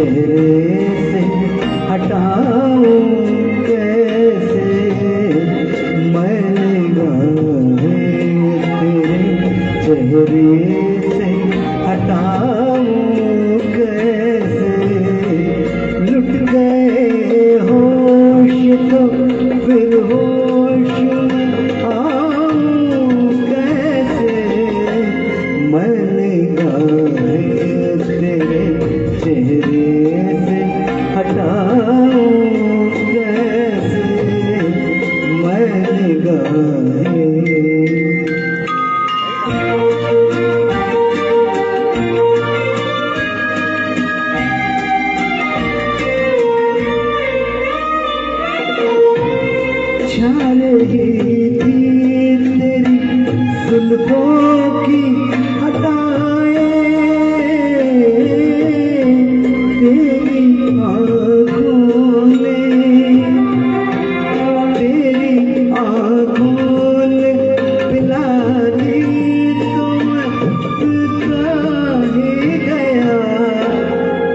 चेहरे से हटाऊं कैसे मैं निगाहें तेरे चेहरे से हटाऊं कैसे लुट गए होश तो फिर होश में आऊं कैसे मैं निगाहें तेरे चेहरे से हटाऊं कैसे मैं निगाहें। छा रही थी तेरी जुल्फों की हटाए तेरी आँखों ने पिला दी तो मैं पिता ही गया।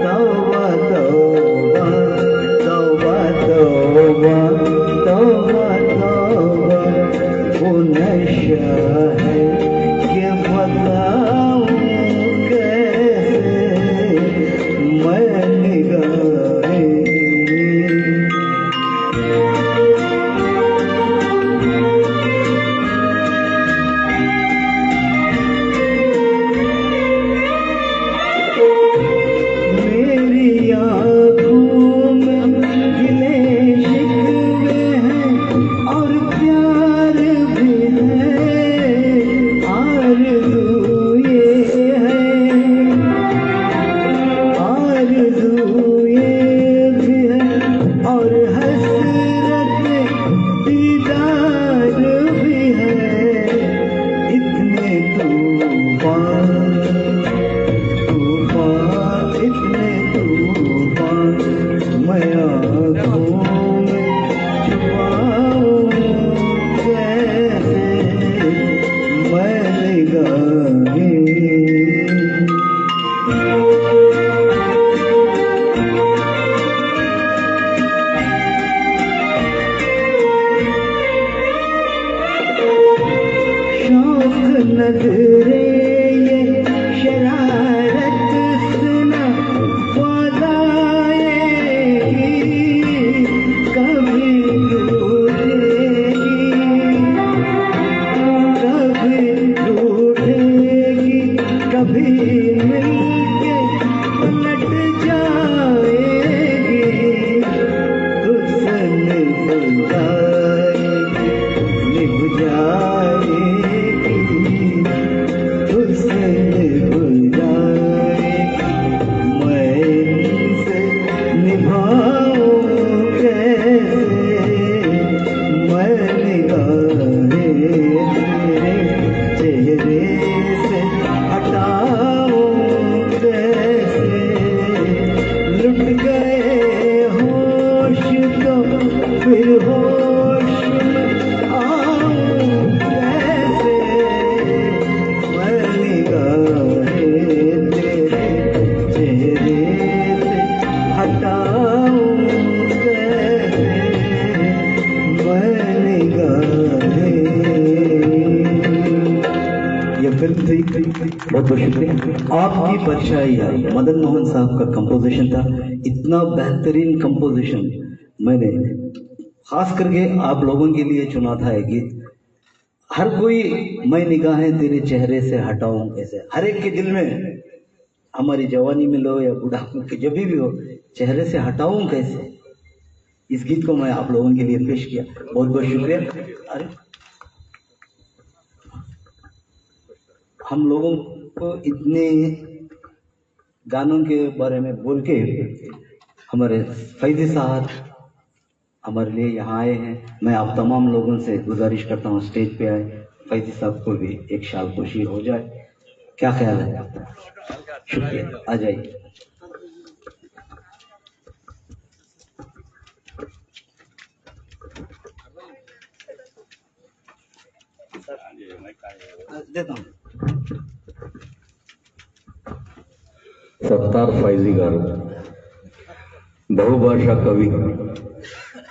तौबा तौबा तौबा तौबा तौबा तौबा वो नशा है कि बताऊं कैसे मैं निगाहें। मेरी आँखों में गिले शिकवे हैं और प्यार भी है आरज़ू ये है आरज़ू ये भी है और हसरत दीदार भी है। इतने तूफान तूफान इतने तूफान मैं आँखों में छुपाऊं कैसे मैं निगाहें। शौक नजरे ये शरारत सुना वादाएगी कभी टूटेगी कभी मिलके पलट जाएगी। तुझसे निभ जाएगी तुझसे निभ जाएगी मैं इनसे निभाऊं कैसे मैं निगाहें तेरे चेहरे से हटाऊं कैसे लुट गए होश तो फिर होश में आऊं कैसे मैं निगाहें तेरे चेहरे से हटाऊं कैसे मैं निगाहें। ये फिल्म थी, बहुत बहुत शुक्रिया। आपकी परछाई आई मदन मोहन साहब का कंपोजिशन था। इतना बेहतरीन कंपोजिशन मैंने खास करके आप लोगों के लिए चुना था ये गीत। हर कोई मैं निगाहें तेरे चेहरे से हटाऊं कैसे, हर एक के दिल में, हमारी जवानी में लो या बुढ़ापे के जब भी हो, चेहरे से हटाऊं कैसे, इस गीत को मैं आप लोगों के लिए पेश किया। बहुत बहुत शुक्रिया। अरे हम लोगों को इतने गानों के बारे में बोल के हमारे फैजी साहब हमारे लिए यहाँ आए हैं। मैं आप तमाम लोगों से गुजारिश करता हूँ स्टेज पे आए, फैजी साहब को भी एक शाल खुशी हो जाए। क्या ख्याल है? शुक्रिया, आ जाइए। देता हूँ। सत्तार फैजी गारू బహుభాషా కవి,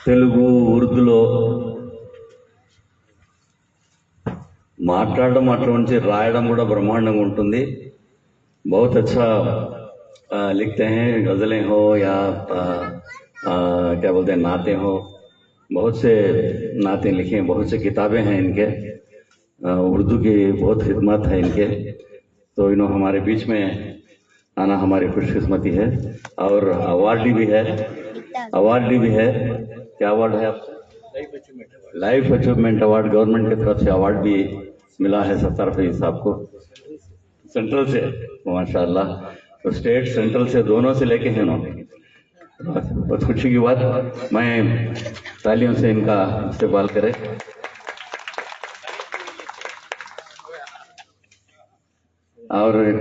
తెలుగు ఉర్దూలో మాట్లాడడం అటువంటి రాయడం కూడా బ్రహ్మాండంగా ఉంటుంది. बहुत अच्छा लिखते हैं, गज़लें हो या क्या बोलते हैं नाते हो, बहुत से नाते लिखे हैं, बहुत से किताबें हैं इनके, उर्दू की बहुत खिदमत है इनके। तो इन्होंने हमारे बीच में आना हमारी खुशकिस्मती है। और अवार्डी भी है, क्या अवार्ड है आपको? लाइफ अचीवमेंट अवार्ड गवर्नमेंट की तरफ से अवार्ड भी मिला है सत्तार फईद साहब को, सेंट्रल से, माशाल्लाह। तो स्टेट सेंट्रल से दोनों से लेके हैं उन्होंने। बहुत खुशी की बात, मैं तालियों से इनका इस्तेमाल करें। और एक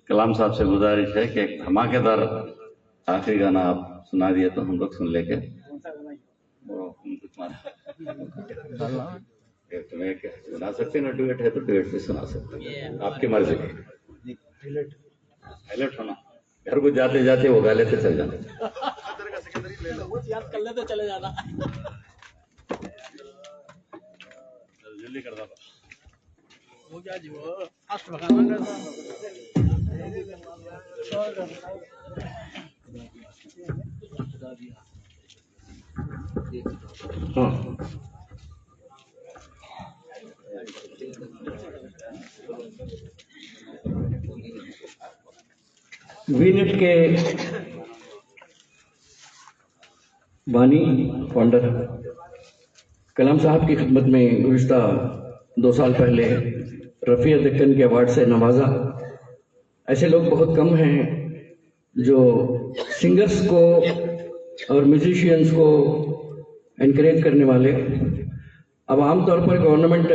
कलाम साहब से गुजारिश है कि एक धमाकेदार आखिरी गाना आप सुना दिए तो हम लोग सुन लेके। तुम्हें सुना सकते ना, डुएट है तो डुएट भी सुना सकते हैं, आपकी मर्जी। हाईलाइट होना, घर को जाते जाते वो गा लेते चल जाना, याद कर लेते चले जाना। जल्दी कर दो वो क्या जी वो फास्ट भगाना हाँ। वीनेट के बानी फाउंडर कलाम साहब की खिदमत में गुज़िश्ता 2 साल पहले रफ़ी दक्कन के अवार्ड से नवाजा। ऐसे लोग बहुत कम हैं जो सिंगर्स को और म्यूजिशियंस को एनकरेज करने वाले। अब आमतौर पर गवर्नमेंट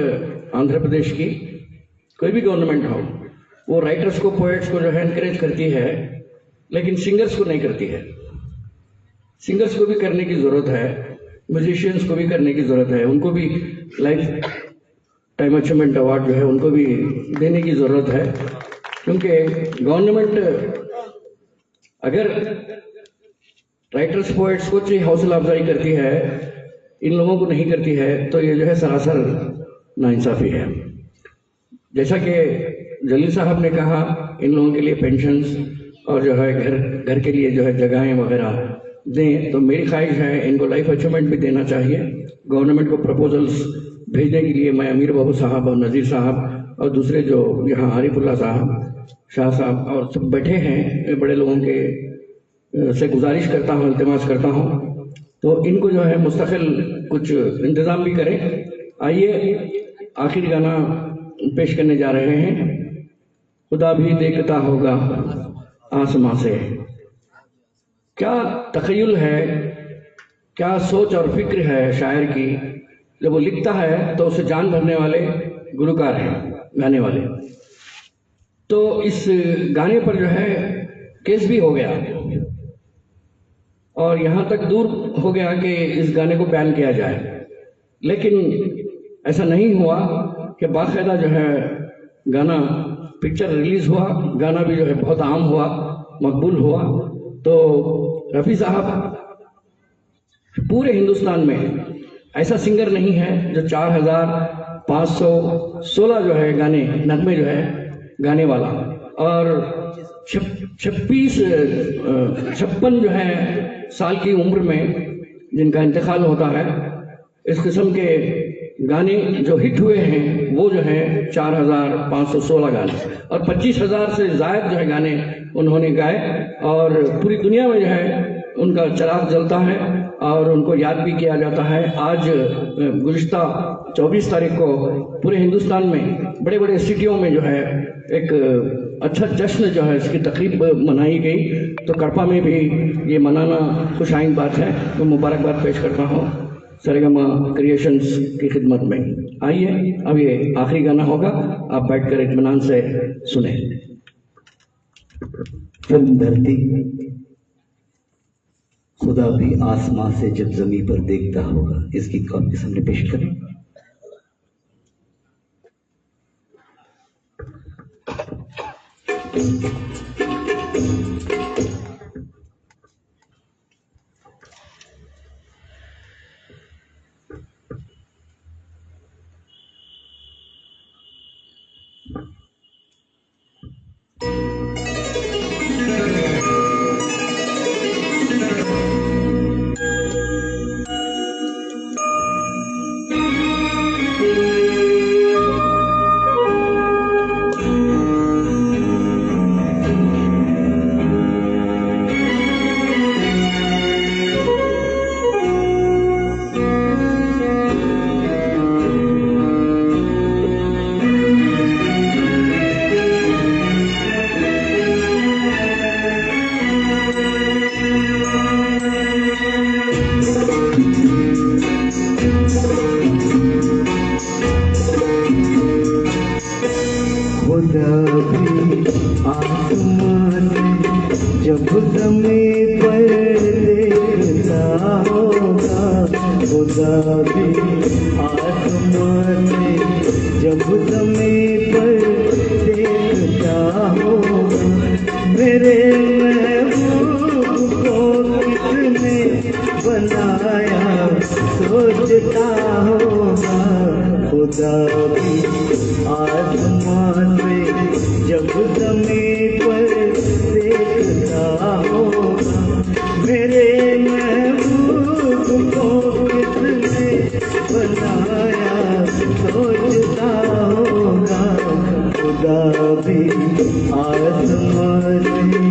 आंध्र प्रदेश की कोई भी गवर्नमेंट हो, वो राइटर्स को, पोएट्स को जो है एनकरेज करती है, लेकिन सिंगर्स को नहीं करती है। सिंगर्स को भी करने की ज़रूरत है, म्यूजिशियंस को भी करने की ज़रूरत है, उनको भी लाइफ टाइम अचीवमेंट अवार्ड जो है उनको भी देने की ज़रूरत है। क्योंकि गवर्नमेंट अगर राइटर्स पोएट्स को चाहिए हौसला अफजाई करती है, इन लोगों को नहीं करती है, तो ये जो है सरासर नाइंसाफ़ी है। जैसा कि जलील साहब ने कहा, इन लोगों के लिए पेंशन्स और जो है घर के लिए जो है जगहें वगैरह दें, तो मेरी ख्वाहिश है इनको लाइफ अचीवमेंट भी देना चाहिए। गवर्नमेंट को प्रपोजल्स भेजने के लिए मैं अमीर बाबू साहब और नज़ीर साहब और दूसरे जो यहाँ आरिफुल्ला साहब, शाह साहब और सब बैठे हैं, बड़े लोगों के से गुजारिश करता हूँ, इल्तिमास करता हूँ, तो इनको जो है मुस्तकिल कुछ इंतज़ाम भी करें। आइए आखिरी गाना पेश करने जा रहे हैं। खुदा भी देखता होगा आसमां से। क्या तख़य्युल है, क्या सोच और फिक्र है शायर की, जब वो लिखता है तो उसे जान भरने वाले गुलकार हैं गाने वाले। तो इस गाने पर जो है केस भी हो गया और यहाँ तक दूर हो गया कि इस गाने को बैन किया जाए, लेकिन ऐसा नहीं हुआ कि बाकायदा जो है गाना पिक्चर रिलीज़ हुआ, गाना भी जो है बहुत आम हुआ, मकबूल हुआ। तो रफ़ी साहब पूरे हिंदुस्तान में ऐसा सिंगर नहीं है जो 4516 जो है गाने नगमे जो है गाने वाला, और 56 जो है साल की उम्र में जिनका इंतकाल होता है, इस किस्म के गाने जो हिट हुए हैं वो जो है 4516 गाने, और 25,000 से ज़ायद जो है गाने उन्होंने गाए, और पूरी दुनिया में जो है उनका चिराग जलता है और उनको याद भी किया जाता है। आज गुज़िश्ता 24 तारीख को पूरे हिंदुस्तान में बड़े बड़े सिटियों में जो है एक अच्छा जश्न जो है इसकी तकरीब मनाई गई। तो कड़पा में भी ये मनाना खुशाइन बात है। तो मुबारकबाद पेश करता हूँ सरगमा क्रिएशंस की खिदमत में। आइए अब ये आखिरी गाना होगा, आप बैठकर इत्मीनान से सुने। फिल्म धरती, खुदा भी आसमां से जब जमीन पर देखता होगा, इस गीत को आपके सामने पेश करें। जब ज़मीं पर देखता होगा खुदा भी आसमान से, जब ज़मीं पर देखता होगा मेरे महबूब को किसने बनाया सोचता होगा खुदा भी आसमान से, जब ज़मीं पर देखता होगा मेरे महबूब को किसने बनाया सोचता होगा खुदा भी आसमान से।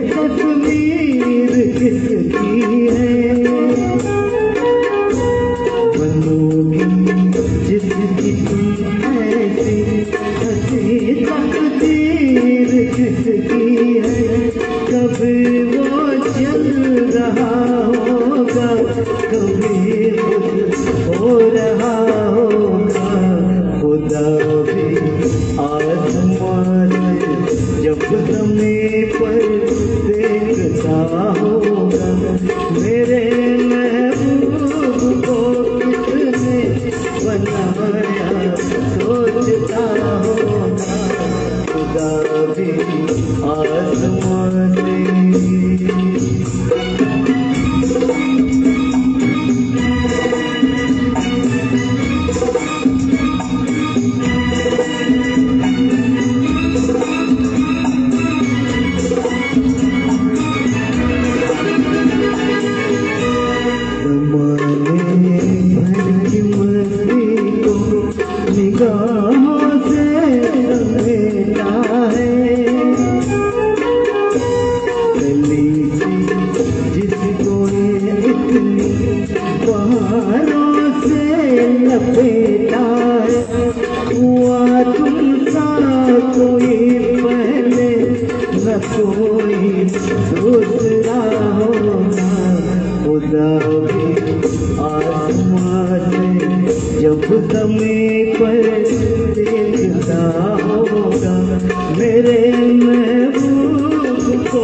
तस्वीर किसकी है बनोगी जिसकी तुम ऐसी हंसी तकदीर किसकी है। कभी वो चल रहा होगा कभी खुद हो रहा होगा खुदा भी आसमान जब ज़मीं पर देखता होगा मेरे महबूब को किसने बनाया सोचता होगा खुदा भी आसमान से। निगाहों से समेटा है गली जिसको इतनी बहारों से लपेटा है। हुआ तुमसा कोई पहले न कोई दूसरा होगा खुदा भी आसमान से, जब ज़मीं पर देखता होगा मेरे महबूब को